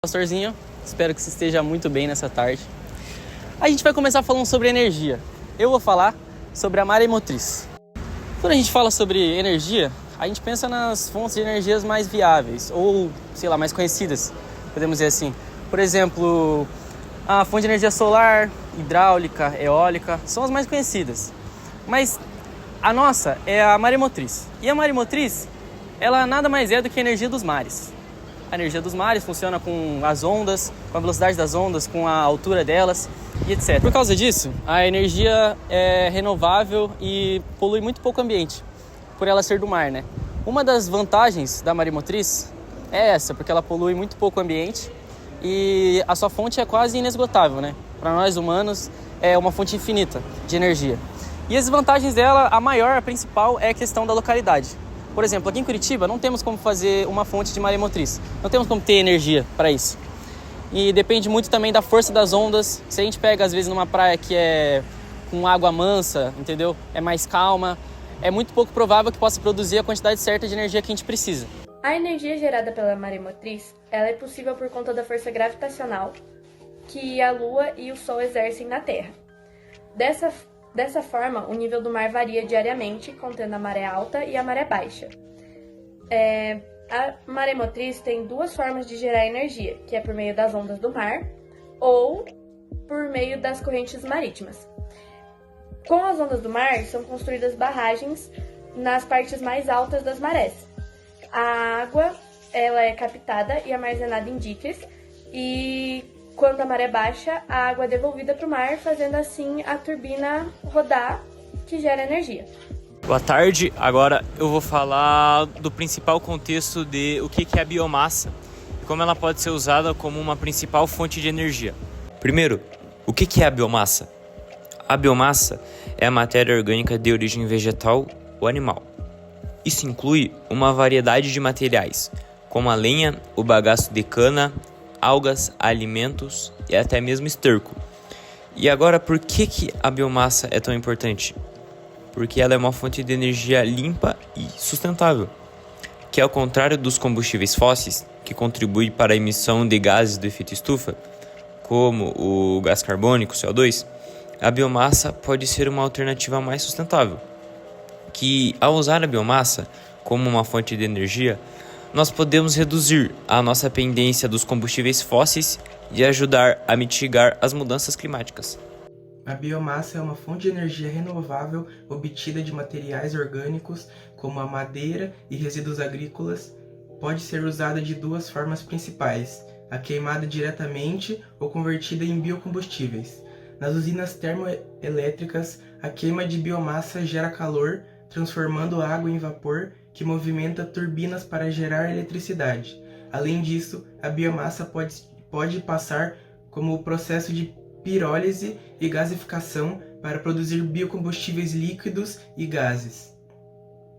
Pastorzinho, espero que você esteja muito bem nessa tarde. A gente vai começar falando sobre energia. Eu vou falar sobre a maremotriz. Quando a gente fala sobre energia, a gente pensa nas fontes de energias mais viáveis, ou, sei lá, mais conhecidas, podemos dizer assim. Por exemplo, a fonte de energia solar, hidráulica, eólica, são as mais conhecidas. Mas a nossa é a maremotriz. E a maremotriz, ela nada mais é do que a energia dos mares. A energia dos mares funciona com as ondas, com a velocidade das ondas, com a altura delas e etc. Por causa disso, a energia é renovável e polui muito pouco o ambiente, por ela ser do mar, né? Uma das vantagens da maremotriz é essa, porque ela polui muito pouco o ambiente e a sua fonte é quase inesgotável, né? Para nós humanos é uma fonte infinita de energia. E as vantagens dela, a maior, a principal, é a questão da localidade. Por exemplo, aqui em Curitiba não temos como fazer uma fonte de maremotriz, não temos como ter energia para isso. E depende muito também da força das ondas. Se a gente pega às vezes numa praia que é com água mansa, entendeu? É mais calma, é muito pouco provável que possa produzir a quantidade certa de energia que a gente precisa. A energia gerada pela maremotriz, ela é possível por conta da força gravitacional que a Lua e o Sol exercem na Terra. Dessa forma, o nível do mar varia diariamente, contendo a maré alta e a maré baixa. A maremotriz tem duas formas de gerar energia, que é por meio das ondas do mar ou por meio das correntes marítimas. Com as ondas do mar, são construídas barragens nas partes mais altas das marés. A água ela é captada e armazenada em diques e quando a maré baixa, a água é devolvida para o mar, fazendo assim a turbina rodar, que gera energia. Boa tarde, agora eu vou falar do principal contexto de o que é a biomassa e como ela pode ser usada como uma principal fonte de energia. Primeiro, o que é a biomassa? A biomassa é a matéria orgânica de origem vegetal ou animal. Isso inclui uma variedade de materiais, como a lenha, o bagaço de cana, algas, alimentos e até mesmo esterco. E agora, por que a biomassa é tão importante? Porque ela é uma fonte de energia limpa e sustentável, que ao contrário dos combustíveis fósseis, que contribuem para a emissão de gases do efeito estufa, como o gás carbônico, CO2, a biomassa pode ser uma alternativa mais sustentável, que ao usar a biomassa como uma fonte de energia, nós podemos reduzir a nossa dependência dos combustíveis fósseis e ajudar a mitigar as mudanças climáticas. A biomassa é uma fonte de energia renovável obtida de materiais orgânicos como a madeira e resíduos agrícolas. Pode ser usada de duas formas principais, a queimada diretamente ou convertida em biocombustíveis. Nas usinas termoelétricas, a queima de biomassa gera calor, transformando a água em vapor, que movimenta turbinas para gerar eletricidade. Além disso, a biomassa pode passar como o processo de pirólise e gasificação para produzir biocombustíveis líquidos e gases.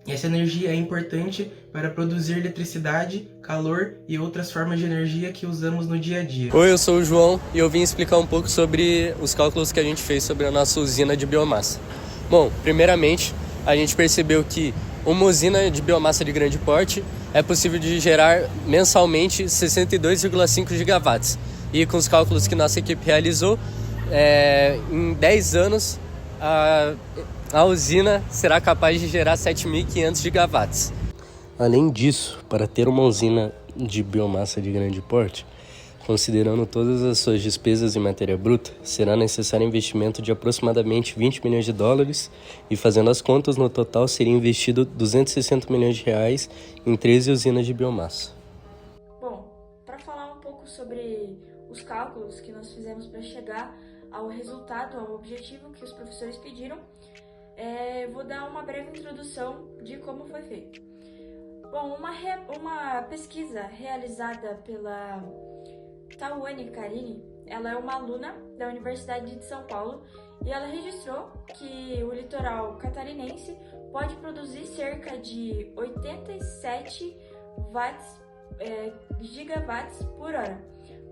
Essa energia é importante para produzir eletricidade, calor e outras formas de energia que usamos no dia a dia. Oi, eu sou o João e eu vim explicar um pouco sobre os cálculos que a gente fez sobre a nossa usina de biomassa. Bom, primeiramente, a gente percebeu que uma usina de biomassa de grande porte é possível de gerar mensalmente 62,5 gigawatts. E com os cálculos que nossa equipe realizou, em 10 anos a usina será capaz de gerar 7.500 gigawatts. Além disso, para ter uma usina de biomassa de grande porte, considerando todas as suas despesas em matéria bruta, será necessário investimento de aproximadamente 20 milhões de dólares e, fazendo as contas, no total seria investido 260 milhões de reais em 13 usinas de biomassa. Bom, para falar um pouco sobre os cálculos que nós fizemos para chegar ao resultado, ao objetivo que os professores pediram, vou dar uma breve introdução de como foi feito. Bom, uma pesquisa realizada pela Tawane Carini, ela é uma aluna da Universidade de São Paulo e ela registrou que o litoral catarinense pode produzir cerca de 87 gigawatts por hora.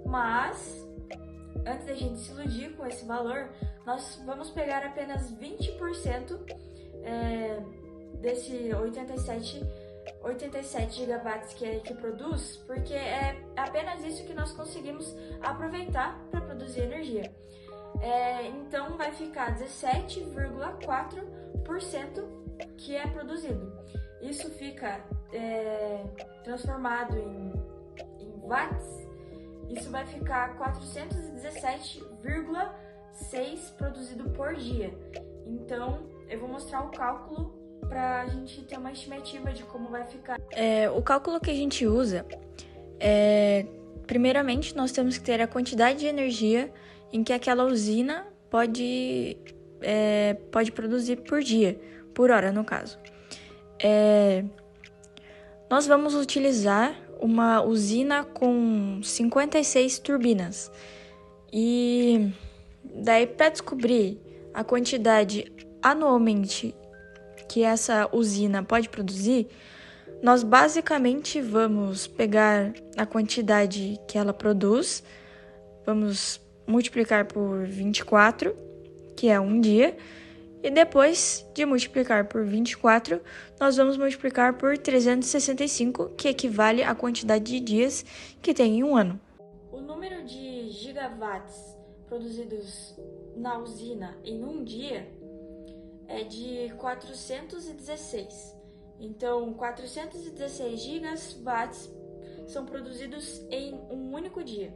Mas, antes da gente se iludir com esse valor, nós vamos pegar apenas 20% desse 87 87 gigawatts que produz, porque é apenas isso que nós conseguimos aproveitar para produzir energia. Então vai ficar 17,4% que é produzido. Isso fica transformado em watts, isso vai ficar 417,6 produzido por dia. Então eu vou mostrar o cálculo para a gente ter uma estimativa de como vai ficar. O cálculo que a gente usa primeiramente, nós temos que ter a quantidade de energia em que aquela usina pode produzir por dia, por hora no caso. Nós vamos utilizar uma usina com 56 turbinas. E daí, para descobrir a quantidade anualmente que essa usina pode produzir, nós basicamente vamos pegar a quantidade que ela produz, vamos multiplicar por 24, que é um dia, e depois de multiplicar por 24, nós vamos multiplicar por 365, que equivale à quantidade de dias que tem em um ano. O número de gigawatts produzidos na usina em um dia é de 416. Então, 416 gigawatts são produzidos em um único dia.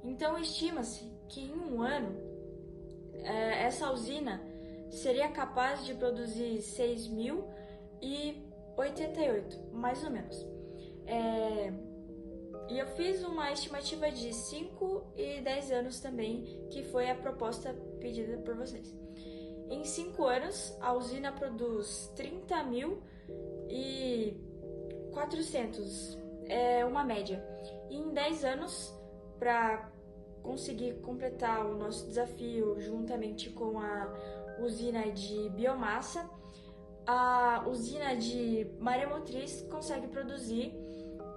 Então, estima-se que em um ano, essa usina seria capaz de produzir 6.088, mais ou menos. E eu fiz uma estimativa de 5 e 10 anos também, que foi a proposta pedida por vocês. Em 5 anos, a usina produz 30.400, é uma média. E em 10 anos, para conseguir completar o nosso desafio juntamente com a usina de biomassa, a usina de maremotriz consegue produzir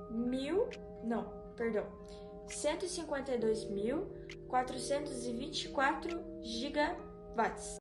152.424 gigawatts.